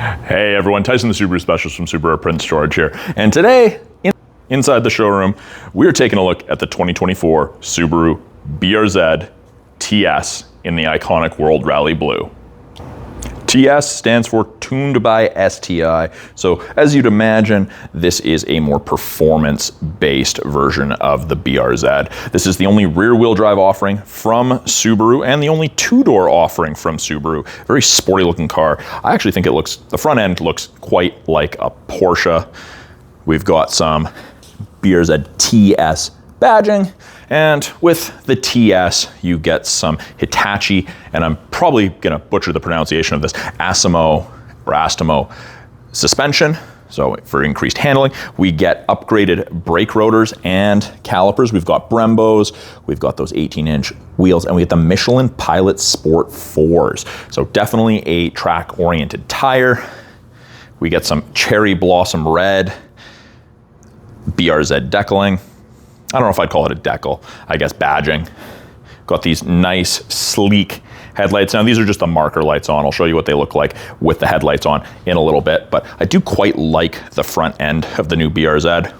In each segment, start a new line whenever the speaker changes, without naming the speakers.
Hey everyone, Tyson the Subaru Specialist from Subaru Print Storage here. And today, inside the showroom, we're taking a look at the 2024 Subaru BRZ TS in the iconic World Rally Blue. TS stands for Tuned by STI. So as you'd imagine, this is a more performance-based version of the BRZ. This is the only rear-wheel drive offering from Subaru and the only two-door offering from Subaru. Very sporty looking car. I actually think the front end looks quite like a Porsche. We've got some BRZ TS badging, and with the TS you get some Hitachi, and I'm probably gonna butcher the pronunciation of this, Astemo suspension, so for increased handling. We get upgraded brake rotors and calipers. We've got Brembos, we've got those 18-inch wheels, and we get the Michelin Pilot Sport 4s. So definitely a track-oriented tire. We get some cherry blossom red BRZ decaling. I don't know if I'd call it a decal, I guess badging. Got these nice, sleek headlights. Now these are just the marker lights on. I'll show you what they look like with the headlights on in a little bit, but I do quite like the front end of the new BRZ.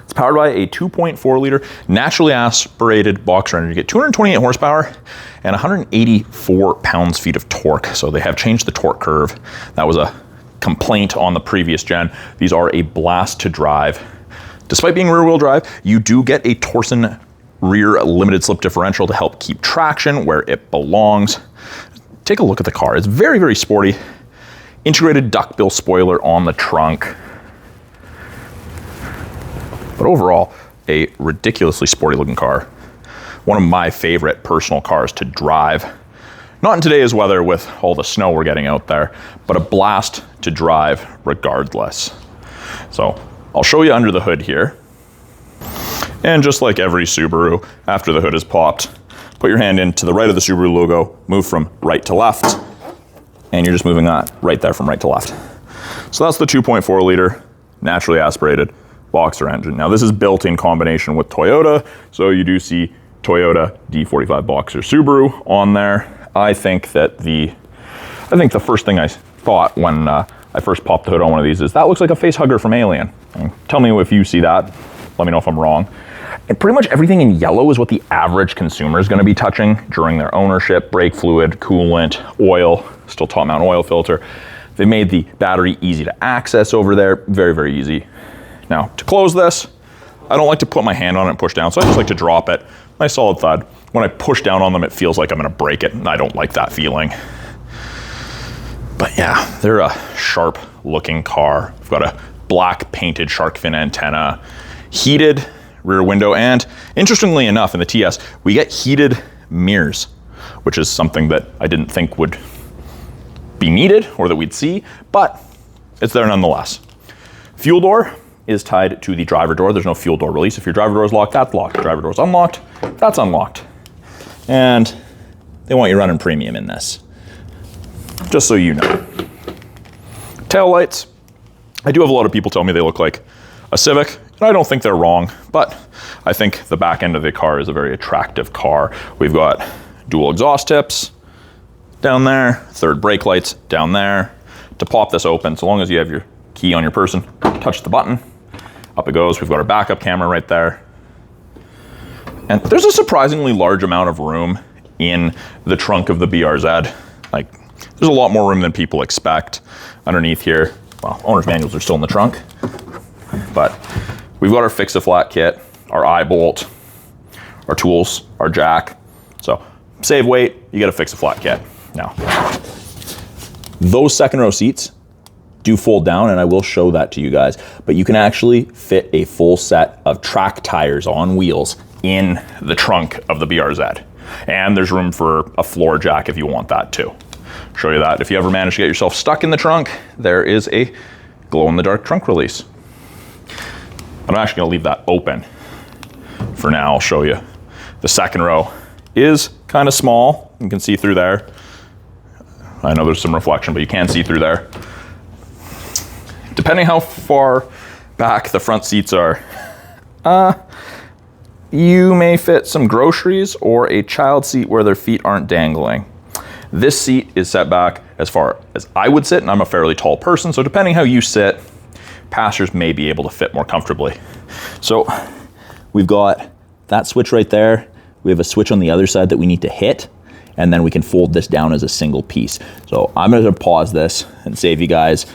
It's powered by a 2.4 liter naturally aspirated boxer engine. You get 228 horsepower and 184 pounds-feet of torque. So they have changed the torque curve. That was a complaint on the previous gen. These are a blast to drive. Despite being rear-wheel drive, you do get a Torsen rear limited slip differential to help keep traction where it belongs. Take a look at the car. It's very, very sporty. Integrated duckbill spoiler on the trunk. But overall, a ridiculously sporty looking car. One of my favorite personal cars to drive. Not in today's weather with all the snow we're getting out there, but a blast to drive regardless. So I'll show you under the hood here. And just like every Subaru, after the hood is popped, put your hand in to the right of the Subaru logo, move from right to left, and you're just moving that right there from right to left. So that's the 2.4 liter naturally aspirated boxer engine. Now this is built in combination with Toyota, so you do see Toyota D45 Boxer Subaru on there. I think the first thing I thought when I first popped the hood on one of these is that looks like a face hugger from Alien. Tell me if you see that. Let me know if I'm wrong. And pretty much everything in yellow is what the average consumer is going to be touching during their ownership. Brake fluid, coolant, oil, still top mount oil filter. They made the battery easy to access over there. Very, very easy. Now to close this, I don't like to put my hand on it and push down, so I just like to drop it. Nice solid thud. When I push down on them, it feels like I'm going to break it, and I don't like that feeling. But yeah, they're a sharp looking car. We've got a black painted shark fin antenna, heated rear window, and interestingly enough in the TS, we get heated mirrors, which is something that I didn't think would be needed or that we'd see, but it's there nonetheless. Fuel door is tied to the driver door. There's no fuel door release. If your driver door is locked, that's locked. Driver door is unlocked, that's unlocked. And they want you running premium in this, just so you know. Tail lights. I do have a lot of people tell me they look like a Civic, and I don't think they're wrong, but I think the back end of the car is a very attractive car. We've got dual exhaust tips down there, third brake lights down there. To pop this open, so long as you have your key on your person, touch the button, up it goes. We've got our backup camera right there. And there's a surprisingly large amount of room in the trunk of the BRZ. Like, there's a lot more room than people expect underneath here. Well, owner's manuals are still in the trunk, but we've got our fix-a-flat kit, our eye bolt, our tools, our jack. So save weight, you get a fix-a-flat kit. Now, those second row seats do fold down, and I will show that to you guys, but you can actually fit a full set of track tires on wheels in the trunk of the BRZ. And there's room for a floor jack if you want that too. Show you that. If you ever manage to get yourself stuck in the trunk, there is a glow-in-the-dark trunk release. I'm actually gonna leave that open for now. I'll show you. The second row is kind of small. You can see through there. I know there's some reflection, but you can see through there. Depending how far back the front seats are, you may fit some groceries or a child seat where their feet aren't dangling. This seat is set back as far as I would sit, and I'm a fairly tall person, so depending how you sit, passengers may be able to fit more comfortably. So we've got that switch right there. We have a switch on the other side that we need to hit, and then we can fold this down as a single piece. So I'm gonna pause this and save you guys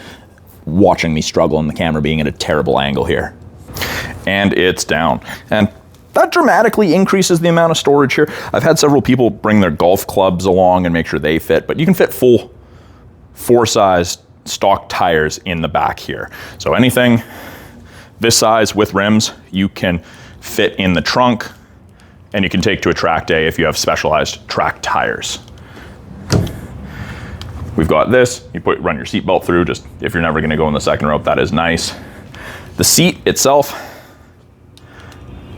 watching me struggle and the camera being at a terrible angle here. And it's down. And that dramatically increases the amount of storage here. I've had several people bring their golf clubs along and make sure they fit, but you can fit full 4-size stock tires in the back here. So anything this size with rims, you can fit in the trunk, and you can take to a track day if you have specialized track tires. We've got this, you run your seatbelt through, just if you're never gonna go in the second row, that is nice. The seat itself,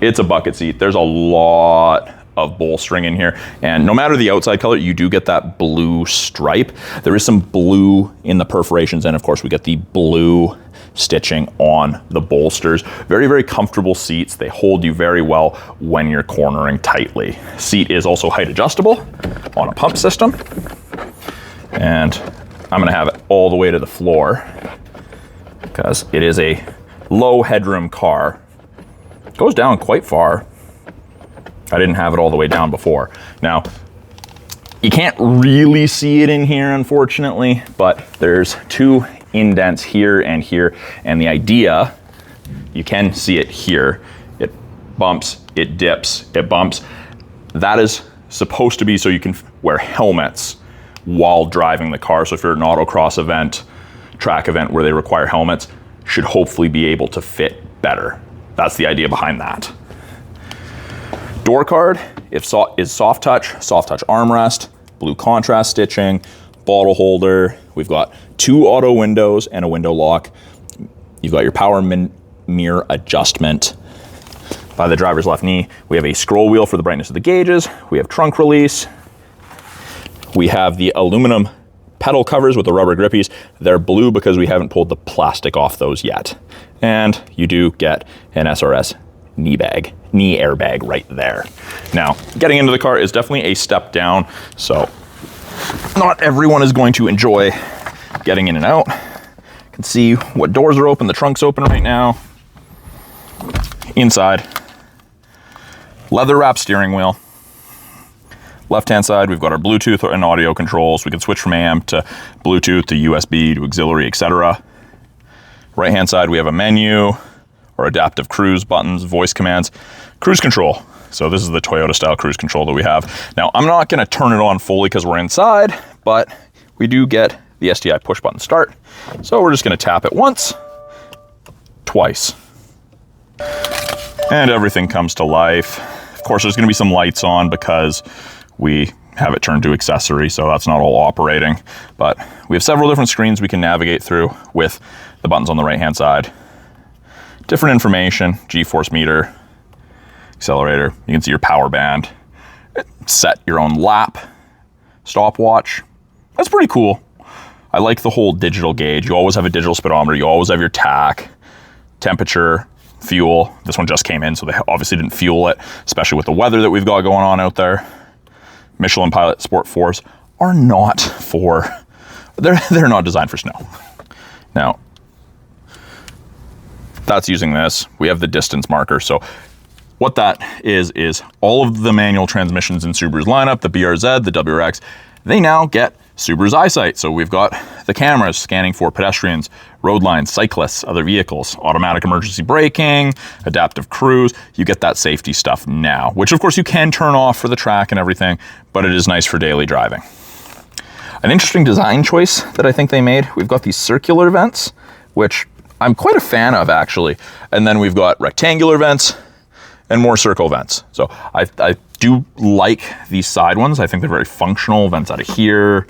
it's a bucket seat. There's a lot of bolstering in here, and no matter the outside color, you do get that blue stripe. There is some blue in the perforations, and of course we get the blue stitching on the bolsters. Very, very comfortable seats. They hold you very well when you're cornering tightly. Seat is also height adjustable on a pump system, and I'm gonna have it all the way to the floor because it is a low headroom car. It goes down quite far. I didn't have it all the way down before. Now, you can't really see it in here, unfortunately, but there's 2 indents here, and the idea, you can see it here. It bumps, it dips, it bumps. That is supposed to be so you can wear helmets while driving the car. So if you're at an autocross event, track event where they require helmets, should hopefully be able to fit better. That's the idea behind that. Door card is soft touch armrest, blue contrast stitching, bottle holder. We've got 2 auto windows and a window lock. You've got your power mirror adjustment. By the driver's left knee, we have a scroll wheel for the brightness of the gauges. We have trunk release. We have the aluminum pedal covers with the rubber grippies. They're blue because we haven't pulled the plastic off those yet. And you do get an SRS knee airbag right there. Now, getting into the car is definitely a step down, so not everyone is going to enjoy getting in and out. You can see what doors are open. The trunk's open right now. Inside, leather wrap steering wheel. Left-hand side, we've got our Bluetooth and audio controls. We can switch from AM to Bluetooth to USB to auxiliary, etc. Right-hand side, we have a menu, or adaptive cruise buttons, voice commands, cruise control. So this is the Toyota style cruise control that we have. Now, I'm not gonna turn it on fully because we're inside, but we do get the STI push button start. So we're just gonna tap it once, twice, and everything comes to life. Of course, there's gonna be some lights on because we have it turned to accessory, so that's not all operating. But we have several different screens we can navigate through with the buttons on the right-hand side. Different information, G-force meter, accelerator. You can see your power band. Set your own lap, stopwatch. That's pretty cool. I like the whole digital gauge. You always have a digital speedometer. You always have your tach, temperature, fuel. This one just came in, so they obviously didn't fuel it, especially with the weather that we've got going on out there. Michelin Pilot Sport 4s are not for, they're not designed for snow. Now, that's using this. We have the distance marker. So what that is all of the manual transmissions in Subaru's lineup, the BRZ, the WRX, they now get Subaru's eyesight. So we've got the cameras scanning for pedestrians, road lines, cyclists, other vehicles, automatic emergency braking, adaptive cruise. You get that safety stuff now, which of course you can turn off for the track and everything, but it is nice for daily driving. An interesting design choice that I think they made, we've got these circular vents, which I'm quite a fan of actually. And then we've got rectangular vents and more circle vents. So I do like these side ones. I think they're very functional, vents out of here.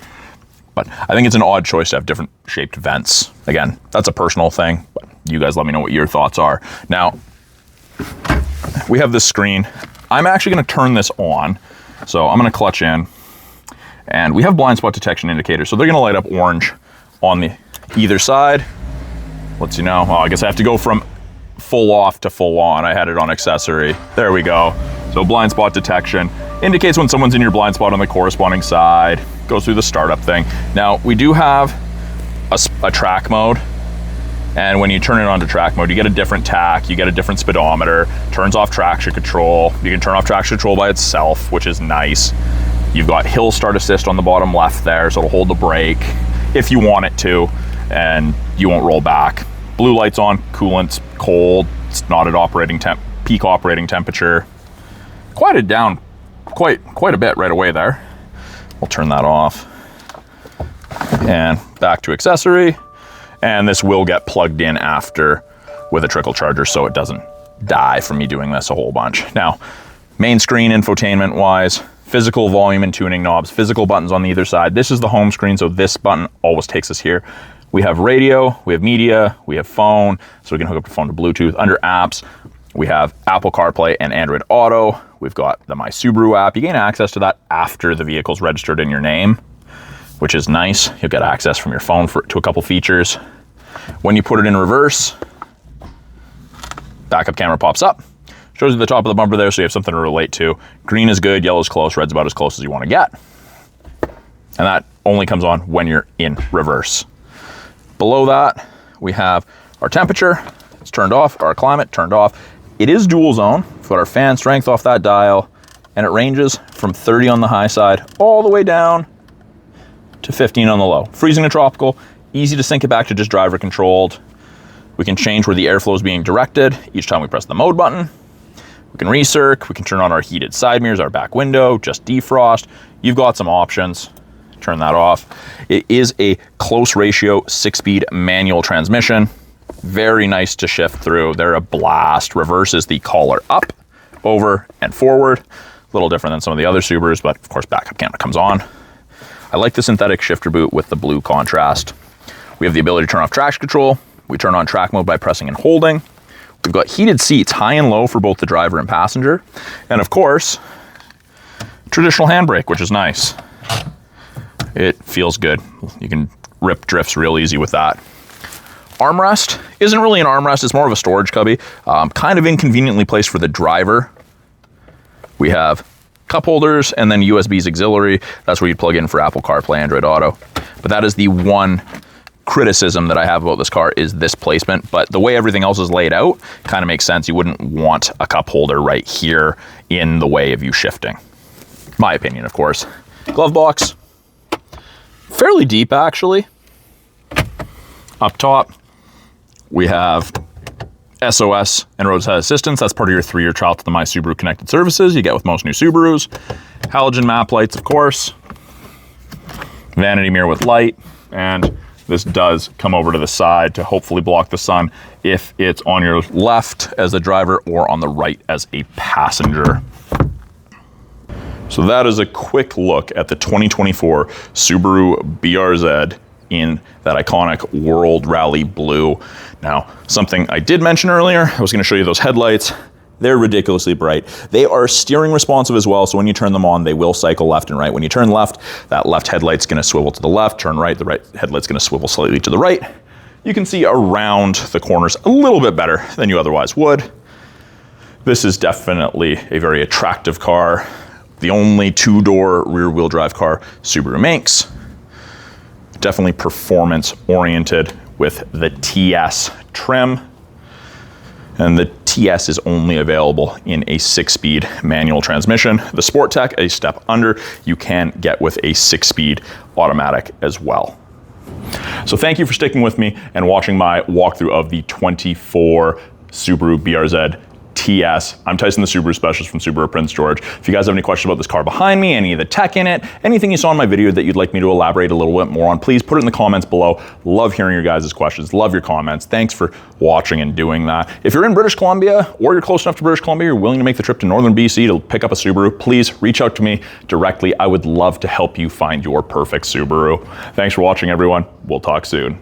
But I think it's an odd choice to have different shaped vents. Again, that's a personal thing, but you guys let me know what your thoughts are. Now, we have this screen. I'm actually gonna turn this on. So I'm gonna clutch in, and we have blind spot detection indicators. So they're gonna light up orange on the either side. Lets you know, well, I guess I have to go from full off to full on. I had it on accessory. There we go. So blind spot detection indicates when someone's in your blind spot on the corresponding side, goes through the startup thing. Now, we do have a track mode, and when you turn it on to track mode, you get a different tach, you get a different speedometer, turns off traction control. You can turn off traction control by itself, which is nice. You've got hill start assist on the bottom left there, so it'll hold the brake if you want it to, and you won't roll back. Blue lights on, coolant's cold, it's not at peak operating temperature. Quieted down quite a bit right away there. We'll turn that off. And back to accessory. And this will get plugged in after with a trickle charger, so it doesn't die from me doing this a whole bunch. Now, main screen infotainment wise, physical volume and tuning knobs, physical buttons on either side. This is the home screen, so this button always takes us here. We have radio, we have media, we have phone, so we can hook up the phone to Bluetooth. Under apps, we have Apple CarPlay and Android Auto. We've got the My Subaru app. You gain access to that after the vehicle's registered in your name, which is nice. You'll get access from your phone to a couple features. When you put it in reverse, backup camera pops up. Shows you the top of the bumper there, so you have something to relate to. Green is good, yellow is close, red's about as close as you want to get. And that only comes on when you're in reverse. Below that, we have our temperature. It's turned off, our climate turned off. It is dual zone. We've got our fan strength off that dial, and it ranges from 30 on the high side all the way down to 15 on the low. Freezing to tropical, easy to sync it back to just driver controlled. We can change where the airflow is being directed each time we press the mode button. We can recirc, we can turn on our heated side mirrors, our back window, just defrost. You've got some options. Turn that off. It is a close ratio 6-speed manual transmission. Very nice to shift through. They're a blast. Reverse is the collar up, over, and forward. A little different than some of the other Subarus, but of course backup camera comes on. I like the synthetic shifter boot with the blue contrast. We have the ability to turn off traction control. We turn on track mode by pressing and holding. We've got heated seats high and low for both the driver and passenger. And of course, traditional handbrake, which is nice. It feels good. You can rip drifts real easy with that. Armrest isn't really an armrest, it's more of a storage cubby. Kind of inconveniently placed for the driver. We have cup holders and then USB's auxiliary. That's where you plug in for Apple CarPlay, Android Auto. But that is the one criticism that I have about this car, is this placement. But the way everything else is laid out kind of makes sense. You wouldn't want a cup holder right here in the way of you shifting. My opinion, of course. Glove box, fairly deep actually. Up top, we have SOS and roadside assistance. That's part of your 3-year trial to the My Subaru connected services you get with most new Subarus. Halogen map lights, of course. Vanity mirror with light, and this does come over to the side to hopefully block the sun if it's on your left as a driver or on the right as a passenger. So that is a quick look at the 2024 Subaru BRZ in that iconic World Rally Blue. Now, something I did mention earlier, I was gonna show you those headlights. They're ridiculously bright. They are steering responsive as well, so when you turn them on, they will cycle left and right. When you turn left, that left headlight's gonna swivel to the left, turn right, the right headlight's gonna swivel slightly to the right. You can see around the corners a little bit better than you otherwise would. This is definitely a very attractive car. The only 2-door rear-wheel drive car Subaru makes. Definitely performance oriented with the TS trim. And the TS is only available in a 6-speed manual transmission. The Sport Tech, a step under, you can get with a 6-speed automatic as well. So thank you for sticking with me and watching my walkthrough of the 24 Subaru BRZ TS. I'm Tyson, the Subaru specialist from Subaru Prince George. If you guys have any questions about this car behind me, any of the tech in it, anything you saw in my video that you'd like me to elaborate a little bit more on, please put it in the comments below. Love hearing your guys' questions, love your comments. Thanks for watching and doing that. If you're in British Columbia or you're close enough to British Columbia, you're willing to make the trip to northern BC to pick up a Subaru, please reach out to me directly. I would love to help you find your perfect Subaru. Thanks for watching, everyone. We'll talk soon.